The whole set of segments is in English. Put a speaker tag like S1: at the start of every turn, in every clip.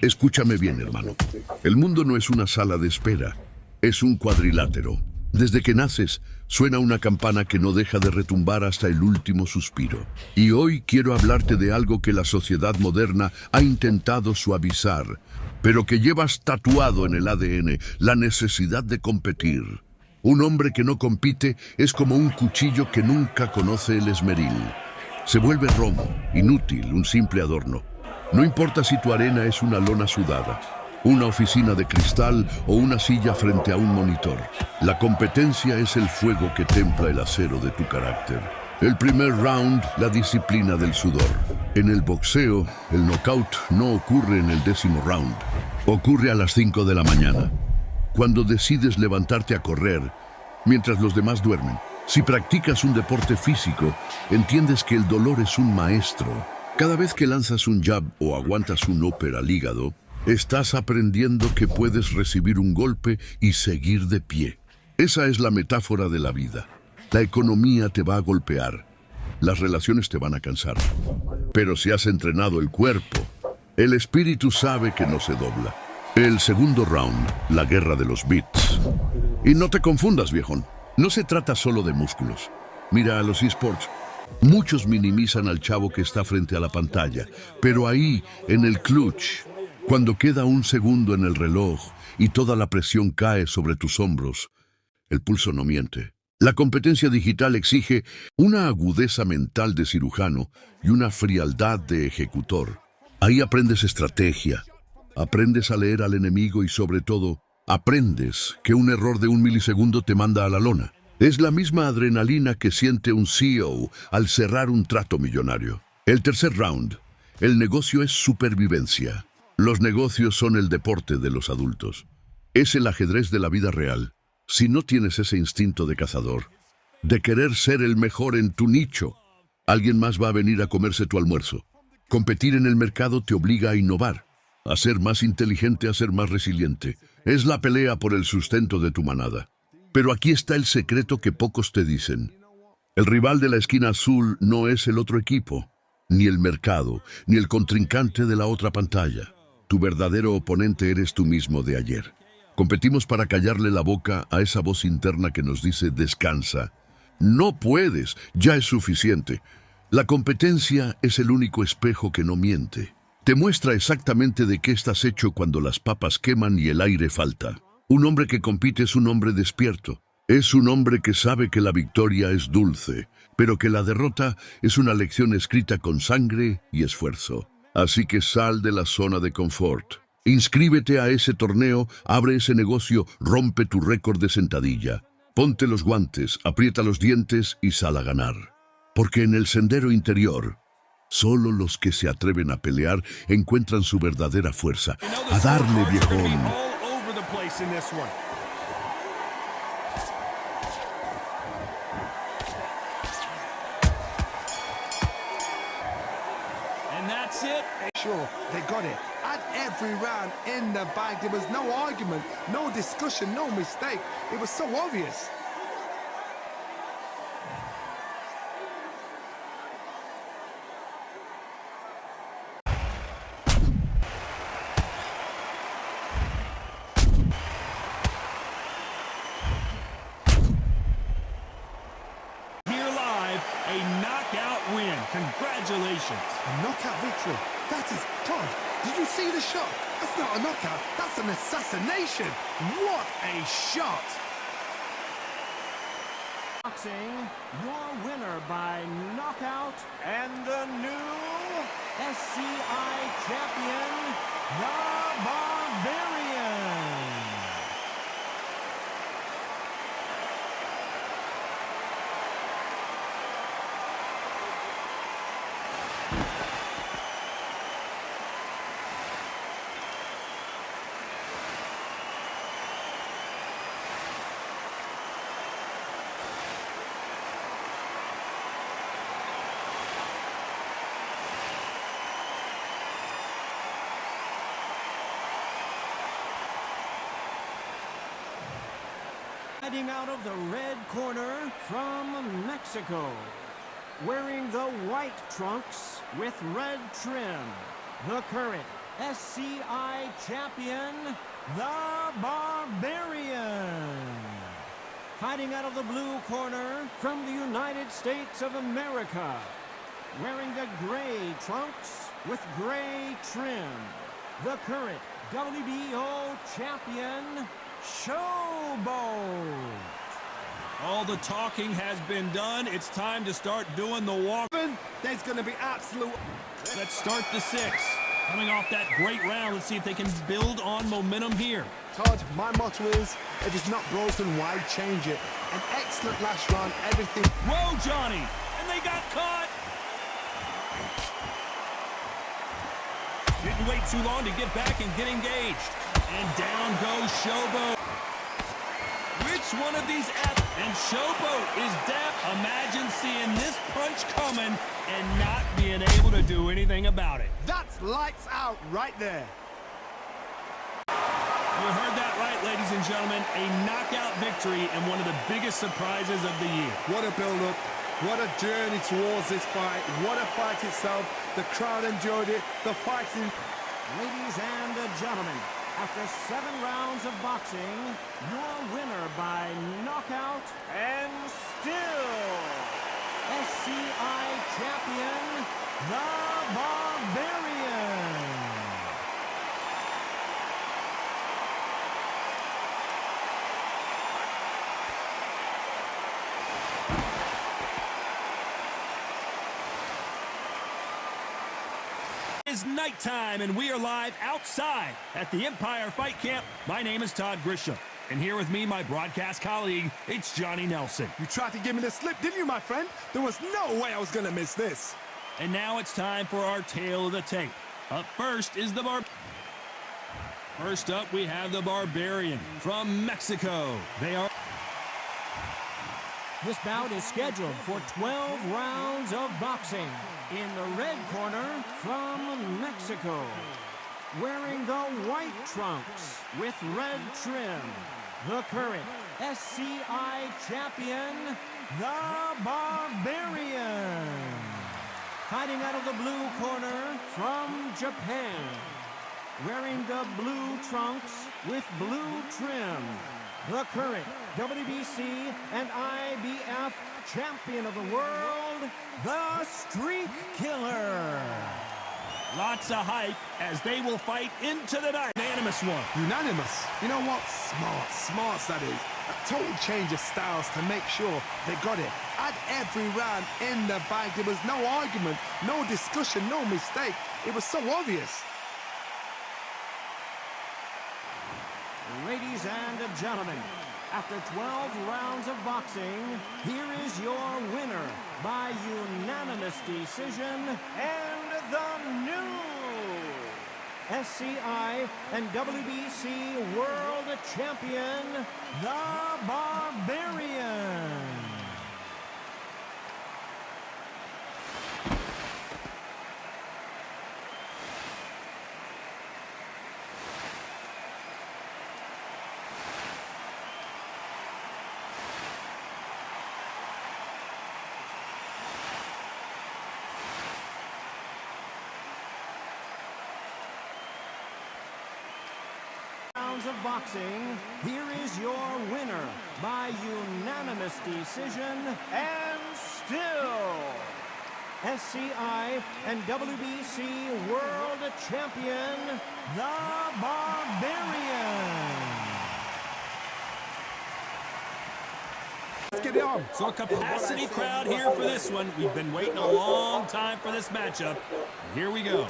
S1: Escúchame bien, hermano. El mundo no es una sala de espera, es un cuadrilátero. Desde que naces, suena una campana que no deja de retumbar hasta el último suspiro. Y hoy quiero hablarte de algo que la sociedad moderna ha intentado suavizar, pero que llevas tatuado en el ADN, la necesidad de competir. Un hombre que no compite es como un cuchillo que nunca conoce el esmeril. Se vuelve romo, inútil, un simple adorno. No importa si tu arena es una lona sudada, una oficina de cristal o una silla frente a un monitor. La competencia es el fuego que templa el acero de tu carácter. El primer round, la disciplina del sudor. En el boxeo, el knockout no ocurre en el 10º round. Ocurre a las 5 de la mañana, cuando decides levantarte a correr, mientras los demás duermen. Si practicas un deporte físico, entiendes que el dolor es un maestro. Cada vez que lanzas un jab o aguantas un upper al hígado, estás aprendiendo que puedes recibir un golpe y seguir de pie. Esa es la metáfora de la vida. La economía te va a golpear, las relaciones te van a cansar. Pero si has entrenado el cuerpo, el espíritu sabe que no se dobla. El segundo round, la guerra de los beats. Y no te confundas, viejón. No se trata solo de músculos. Mira a los esports. Muchos minimizan al chavo que está frente a la pantalla, pero ahí, en el clutch, cuando queda un segundo en el reloj y toda la presión cae sobre tus hombros, el pulso no miente. La competencia digital exige una agudeza mental de cirujano y una frialdad de ejecutor. Ahí aprendes estrategia, aprendes a leer al enemigo y sobre todo, aprendes que un error de 1 milisegundo te manda a la lona. Es la misma adrenalina que siente un CEO al cerrar un trato millonario. El tercer round, el negocio es supervivencia. Los negocios son el deporte de los adultos. Es el ajedrez de la vida real. Si no tienes ese instinto de cazador, de querer ser el mejor en tu nicho, alguien más va a venir a comerse tu almuerzo. Competir en el mercado te obliga a innovar, a ser más inteligente, a ser más resiliente. Es la pelea por el sustento de tu manada. Pero aquí está el secreto que pocos te dicen. El rival de la esquina azul no es el otro equipo, ni el mercado, ni el contrincante de la otra pantalla. Tu verdadero oponente eres tú mismo de ayer. Competimos para callarle la boca a esa voz interna que nos dice descansa. No puedes, ya es suficiente. La competencia es el único espejo que no miente. Te muestra exactamente de qué estás hecho cuando las papas queman y el aire falta. Un hombre que compite es un hombre despierto. Es un hombre que sabe que la victoria es dulce, pero que la derrota es una lección escrita con sangre y esfuerzo. Así que sal de la zona de confort. Inscríbete a ese torneo, abre ese negocio, rompe tu récord de sentadilla. Ponte los guantes, aprieta los dientes y sal a ganar. Porque en el Sendero Interior, solo los que se atreven a pelear encuentran su verdadera fuerza. A darle, viejón.
S2: In this one. And that's it.
S3: Sure, they got it. At every round in the bag, there was no argument, no discussion, no mistake. It was so obvious.
S2: A knockout win. Congratulations.
S3: A knockout victory. That is God. Did you see the shot? That's not a knockout. That's an assassination. What a shot.
S4: Boxing, your winner by knockout and the new SCI champion, the Barbarian. Fighting out of the red corner from Mexico, wearing the white trunks with red trim, the current SCI champion, the Barbarian. Fighting out of the blue corner from the United States of America, wearing the gray trunks with gray trim, the current WBO champion, Showboat.
S2: All the talking has been done. It's time to start doing the walk.
S3: There's going to be absolute...
S2: Let's start the 6. Coming off that great round, let's see if they can build on momentum here.
S3: Todd, my motto is, if it's not broken, why change it? An excellent last round, everything...
S2: Whoa, Johnny! And they got caught! Didn't wait too long to get back and get engaged. And down goes Showboat. Which one of these and Showboat is down. Imagine seeing this punch coming and not being able to do anything about it.
S3: That's lights out right there.
S2: You heard that right, ladies and gentlemen. A knockout victory and one of the biggest surprises of the year.
S3: What a build-up. What a journey towards this fight. What a fight itself. The crowd enjoyed it. The fighting...
S4: Ladies and gentlemen, after 7 rounds of boxing, your winner by knockout and still SCI champion, the Barbarian.
S2: It's nighttime and we are live outside at the Empire Fight Camp. My name is Todd Grisham, and here with me, my broadcast colleague, it's Johnny Nelson.
S3: You tried to give me the slip, didn't you, my friend? There was no way I was going to miss this.
S2: And now it's time for our tale of the tape. Up first is the First up, we have the Barbarian from Mexico.
S4: This bout is scheduled for 12 rounds of boxing. In the red corner from Mexico, wearing the white trunks with red trim, the current SCI champion, the Barbarian. Fighting out of the blue corner from Japan, wearing the blue trunks with blue trim, the current WBC and IBF champion of the world, the Streak Killer.
S2: Lots of hype as they will fight into the night. Unanimous one.
S3: Unanimous. You know what? Smart that is. A total change of styles to make sure they got it. At every round in the bag, there was no argument, no discussion, no mistake. It was so obvious.
S4: Ladies and gentlemen, after 12 rounds of boxing, here is your winner by unanimous decision and the new SCI and WBC World Champion, the Barbarian. Of boxing, here is your winner by unanimous decision and still SCI and WBC World Champion, the Barbarian.
S3: Let's get it on.
S2: So a capacity crowd here for this one. We've been waiting a long time for this matchup. Here we go.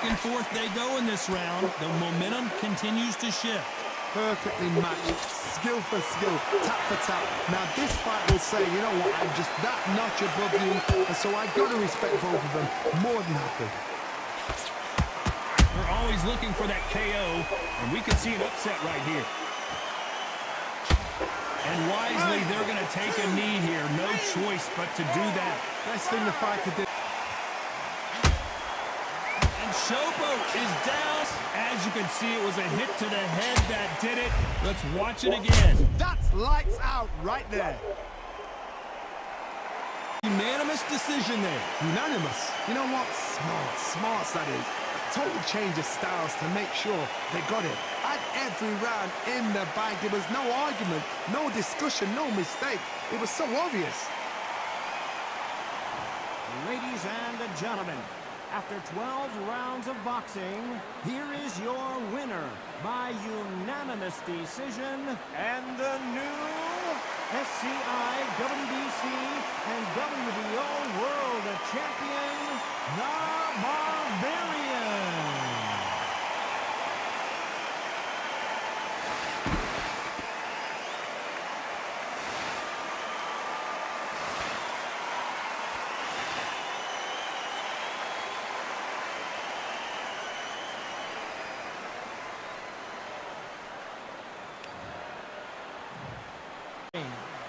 S2: And forth they go in this round. The momentum continues to shift.
S3: Perfectly matched, skill for skill, tap for tap. Now this fight will say, you know what, I'm just that notch above you, and so I got to respect both of them more than happy.
S2: We're always looking for that KO, and we can see an upset right here. And wisely, they're going to take a knee here. No choice but to do that.
S3: Best thing the fighter did.
S2: Showboat is down. As you can see, it was a hit to the head that did it. Let's watch it again.
S3: That's lights out right there.
S2: Unanimous decision there.
S3: Unanimous. You know what? Smart that is. A total change of styles to make sure they got it. Had every round in the bag. There was no argument, no discussion, no mistake. It was so obvious.
S4: Ladies and gentlemen, after 12 rounds of boxing, here is your winner by unanimous decision and the new SCI, WBC, and WBO World Champion, the Barbarian.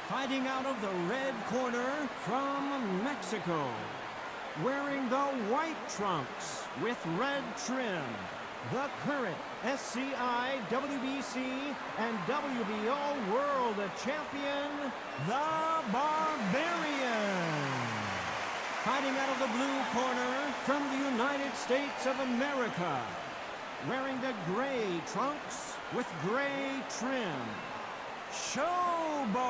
S4: Fighting out of the red corner from Mexico, wearing the white trunks with red trim, the current SCI, WBC, and WBO World Champion, the Barbarian. Fighting out of the blue corner from the United States of America, wearing the gray trunks with gray trim, Showboat.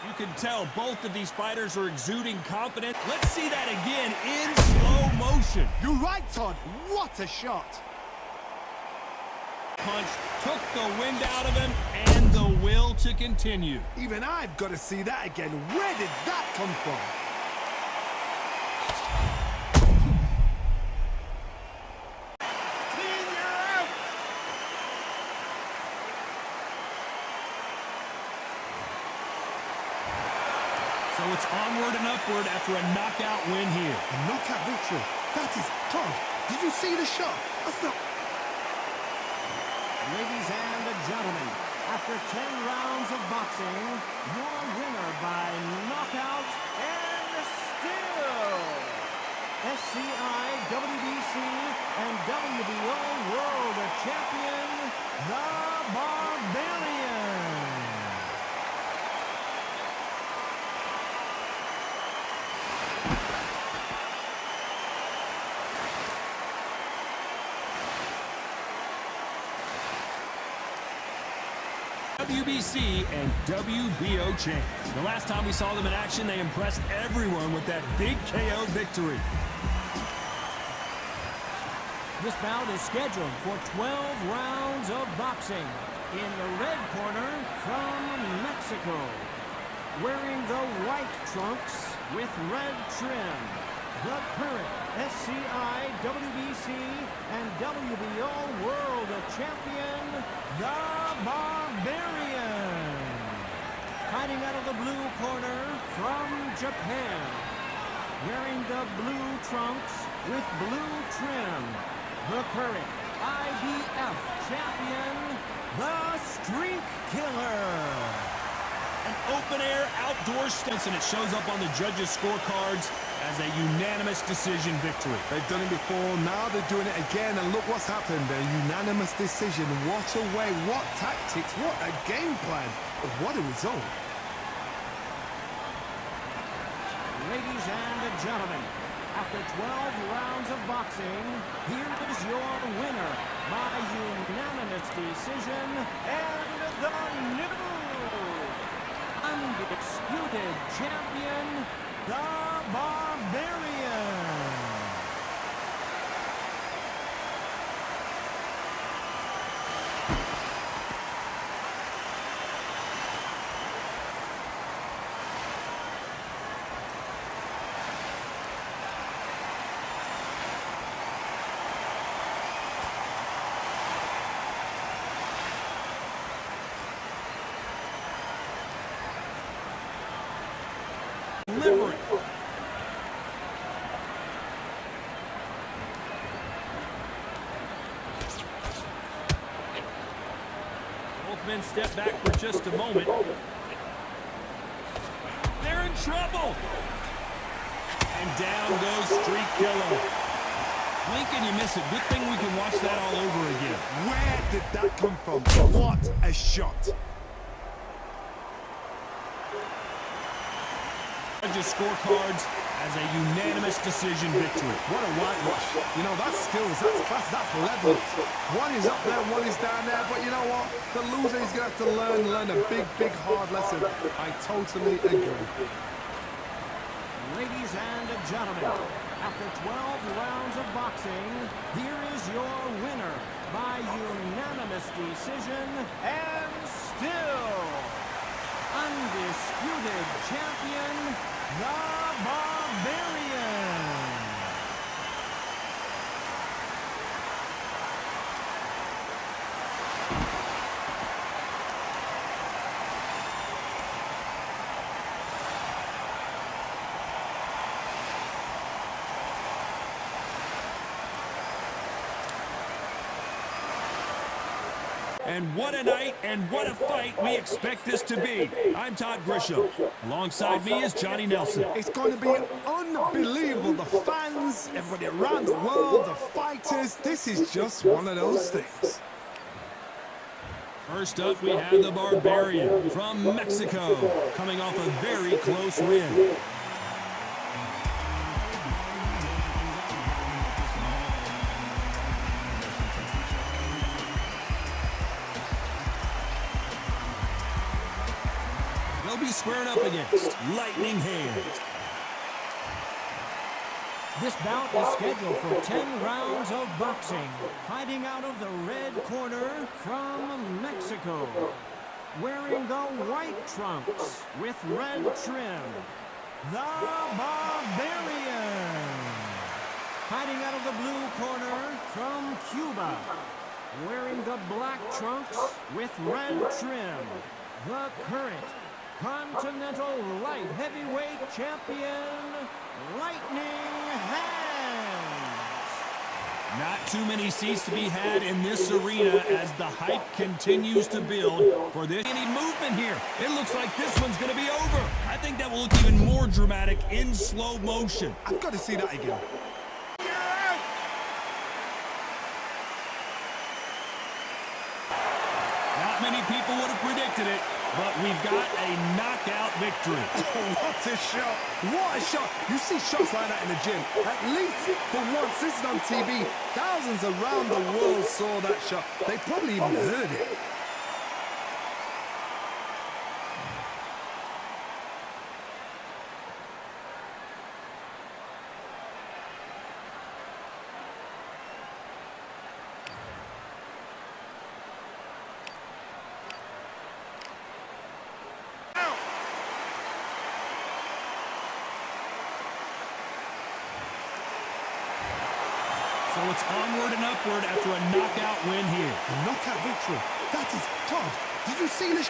S2: You can tell both of these fighters are exuding confidence. Let's see that again in slow motion.
S3: You're right, Todd. What a shot.
S2: Punch took the wind out of him and the will to continue.
S3: Even I've got to see that again. Where did that come from?
S2: So it's onward and upward after a knockout win here.
S3: A knockout victory. That is Todd. Did you see the shot? That's not...
S4: Ladies and gentlemen, after 10 rounds of boxing, your winner by knockout and still SCI, WBC, and WBO World Champion, the Barbarian.
S2: WBC and WBO champs. The last time we saw them in action, they impressed everyone with that big KO victory.
S4: This bout is scheduled for 12 rounds of boxing. In the red corner from Mexico, wearing the white trunks with red trim, the current SCI, WBC, and WBO World Champion, the Barbarian. Fighting out of the blue corner from Japan, wearing the blue trunks with blue trim, the current IBF champion, the Streak Killer.
S2: An open-air outdoor stance, and it shows up on the judges' scorecards as a unanimous decision victory.
S3: They've done it before, now they're doing it again, and look what's happened. A unanimous decision. What a way, what tactics, what a game plan. What a result.
S4: Ladies and gentlemen, after 12 rounds of boxing, here is your winner by unanimous decision and the new undisputed champion, the Barbarian.
S2: Delivery. Both men step back for just a moment. They're in trouble. And down goes Streak Killer. Blink and you miss it. Good thing we can watch that all over again.
S3: Where did that come from? What a shot.
S2: judges' scorecards as a unanimous decision victory.
S3: What a whitewash. You know, that's skills, that's class, that's level. One is up there, one is down there, but you know what? The loser is going to have to learn a big, big, hard lesson. I totally agree.
S4: Ladies and gentlemen, after 12 rounds of boxing, here is your winner by unanimous decision and still undisputed champion, the Barbarian.
S2: And what a night and what a fight we expect this to be. I'm Todd Grisham. Alongside me is Johnny Nelson.
S3: It's going to be unbelievable. The fans, everybody around the world, the fighters. This is just one of those things.
S2: First up, we have the Barbarian from Mexico, coming off a very close win. They'll be squaring up against Lightning Hands.
S4: This bout is scheduled for 10 rounds of boxing. Fighting out of the red corner from Mexico. Wearing the white trunks with red trim, the Barbarian. Fighting out of the blue corner from Cuba. Wearing the black trunks with red trim, the current Continental Light Heavyweight Champion, Lightning Hands.
S2: Not too many seats to be had in this arena as the hype continues to build for this. Any movement here. It looks like this one's going to be over. I think that will look even more dramatic in slow motion.
S3: I've got to see that again.
S2: Not many people would have predicted it, but we've got a knockout victory.
S3: What a shot! What a shot! You see shots like that in the gym. At least for once, this is on TV. Thousands around the world saw that shot. They probably even heard it.
S2: So it's onward and upward after a knockout win here.
S3: Knockout victory. That is Todd. Did you see this?